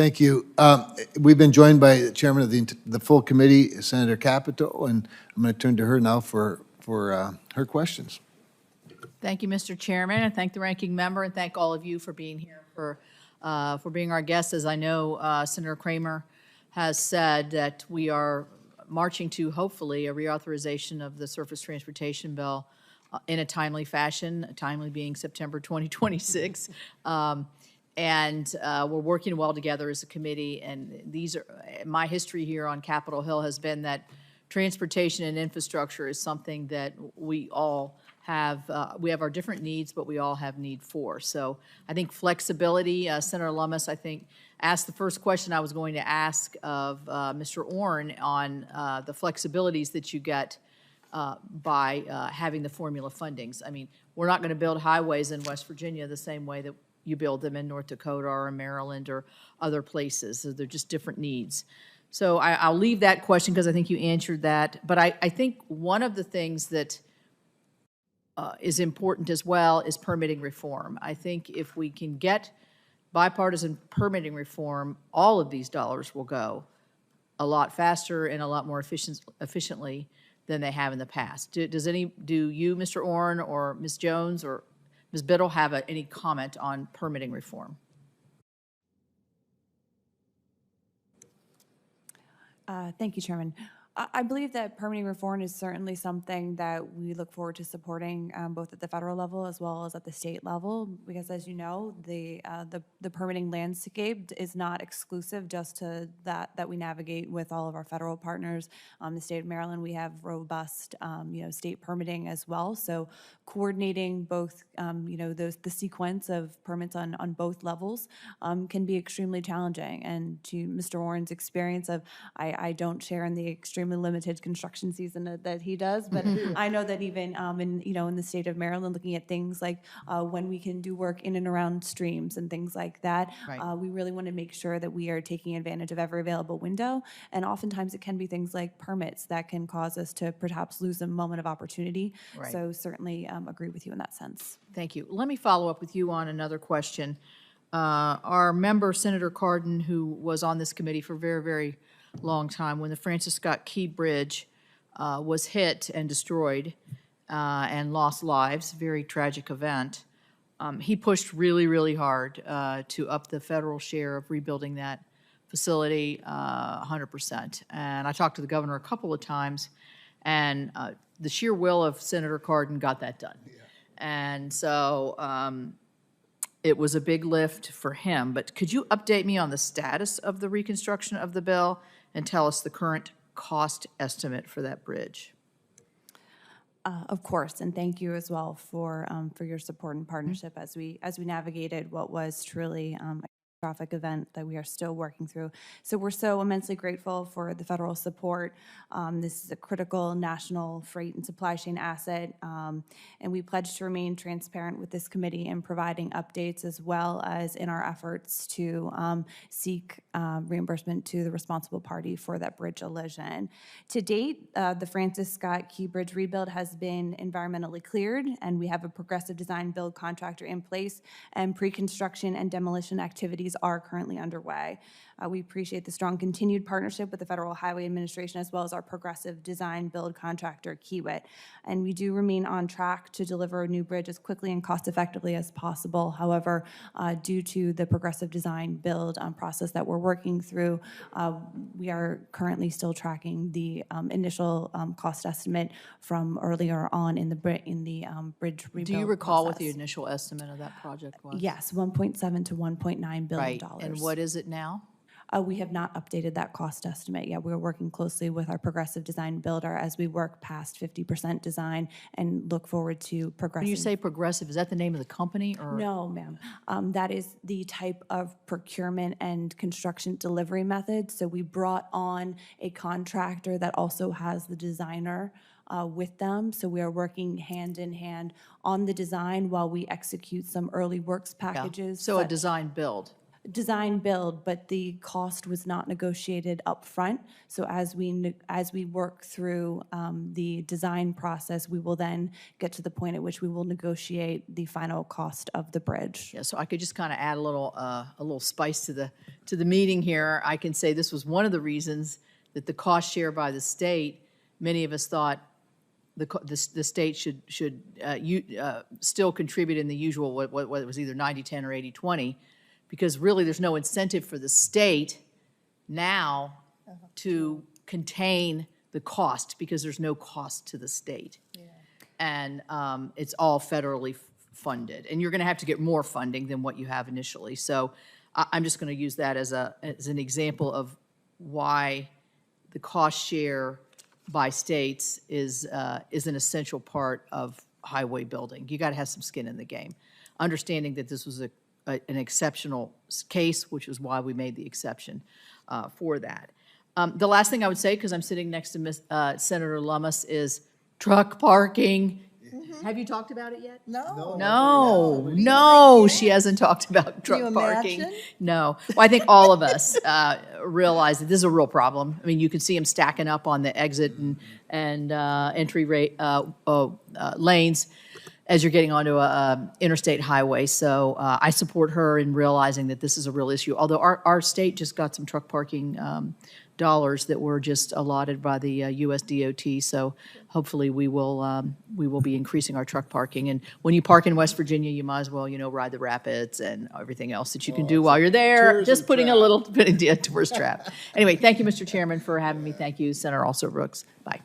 Thank you. We've been joined by the chairman of the full committee, Senator Capito, and I'm going to turn to her now for her questions. Thank you, Mr. Chairman, and thank the ranking member, and thank all of you for being here, for being our guests. As I know, Senator Kramer has said that we are marching to, hopefully, a reauthorization of the surface transportation bill in a timely fashion, timely being September 2026. And we're working well together as a committee, and these are, my history here on Capitol Hill has been that transportation and infrastructure is something that we all have, we have our different needs, but we all have need for. So I think flexibility, Senator Lummis, I think, asked the first question I was going to ask of Mr. Orrin on the flexibilities that you get by having the formula fundings. I mean, we're not going to build highways in West Virginia the same way that you build them in North Dakota or in Maryland or other places. So they're just different needs. So I'll leave that question because I think you answered that. But I think one of the things that is important as well is permitting reform. I think if we can get bipartisan permitting reform, all of these dollars will go a lot faster and a lot more efficiently than they have in the past. Do you, Mr. Orrin, or Ms. Jones, or Ms. Biddle have any comment on permitting reform? Thank you, Chairman. I believe that permitting reform is certainly something that we look forward to supporting both at the federal level as well as at the state level, because as you know, the permitting landscape is not exclusive just to that we navigate with all of our federal partners. The state of Maryland, we have robust state permitting as well. So coordinating both the sequence of permits on both levels can be extremely challenging. And to Mr. Warren's experience of, I don't share in the extremely limited construction season that he does, but I know that even in the state of Maryland, looking at things like when we can do work in and around streams and things like that, right. We really want to make sure that we are taking advantage of every available window. And oftentimes it can be things like permits that can cause us to perhaps lose a moment of opportunity. Right. So certainly agree with you in that sense. Thank you. Let me follow up with you on another question. Our member, Senator Cardin, who was on this committee for a very, very long time, when the Francis Scott Key Bridge was hit and destroyed and lost lives, very tragic event, he pushed really, really hard to up the federal share of rebuilding that facility 100%. And I talked to the governor a couple of times, and the sheer will of Senator Cardin got that done. Yeah. And so it was a big lift for him. But could you update me on the status of the reconstruction of the bill and tell us the current cost estimate for that bridge? Of course, and thank you as well for your support and partnership as we navigated what was truly a catastrophic event that we are still working through. So we're so immensely grateful for the federal support. This is a critical national freight and supply chain asset, and we pledge to remain transparent with this committee in providing updates as well as in our efforts to seek reimbursement to the responsible party for that bridge elision. To date, the Francis Scott Key Bridge rebuild has been environmentally cleared, and we have a progressive design build contractor in place, and pre-construction and demolition activities are currently underway. We appreciate the strong continued partnership with the Federal Highway Administration as well as our progressive design build contractor, Kiewit. And we do remain on track to deliver a new bridge as quickly and cost effectively as possible. However, due to the progressive design build process that we're working through, we are currently still tracking the initial cost estimate from earlier on in the bridge rebuild. Do you recall process. what the initial estimate of that project was? Yes, $1.7 to $1.9 billion. Right. And what is it now? We have not updated that cost estimate yet. We're working closely with our progressive design builder as we work past 50% design and look forward to progressive. When you say progressive, is that the name of the company? Or? No, ma'am. That is the type of procurement and construction delivery method. So we brought on a contractor that also has the designer with them. So we are working hand in hand on the design while we execute some early works packages. Yeah. So a design build. design build, but the cost was not negotiated up front. So as we work through the design process, we will then get to the point at which we will negotiate the final cost of the bridge. Yeah, so I could just kind of add a little spice to the meeting here. I can say this was one of the reasons that the cost share by the state, many of us thought the state should still contribute in the usual, what it was either 90-10 or 80-20, because really there's no incentive for the state now to contain the cost, because there's no cost to the state. And it's all federally funded. And you're going to have to get more funding than what you have initially. So I'm just going to use that as an example of why the cost share by states is an essential part of highway building. You got to have some skin in the game. Understanding that this was an exceptional case, which is why we made the exception for that. The last thing I would say, because I'm sitting next to Senator Lummis, is truck parking. Have you talked about it yet? No, she hasn't talked about truck parking. No. Well, I think all of us realize that this is a real problem. I mean, you can see them stacking up on the exit and entry lanes as you're getting onto a interstate highway. So I support her in realizing that this is a real issue. Although our state just got some truck parking dollars that were just allotted by the US DOT. So hopefully we will be increasing our truck parking. And when you park in West Virginia, you might as well, ride the rapids and everything else that you can do while you're there. Just putting a little bit of a tourist trap. Anyway, thank you, Mr. Chairman, for having me. Thank you, Senator Also Brooks. Bye.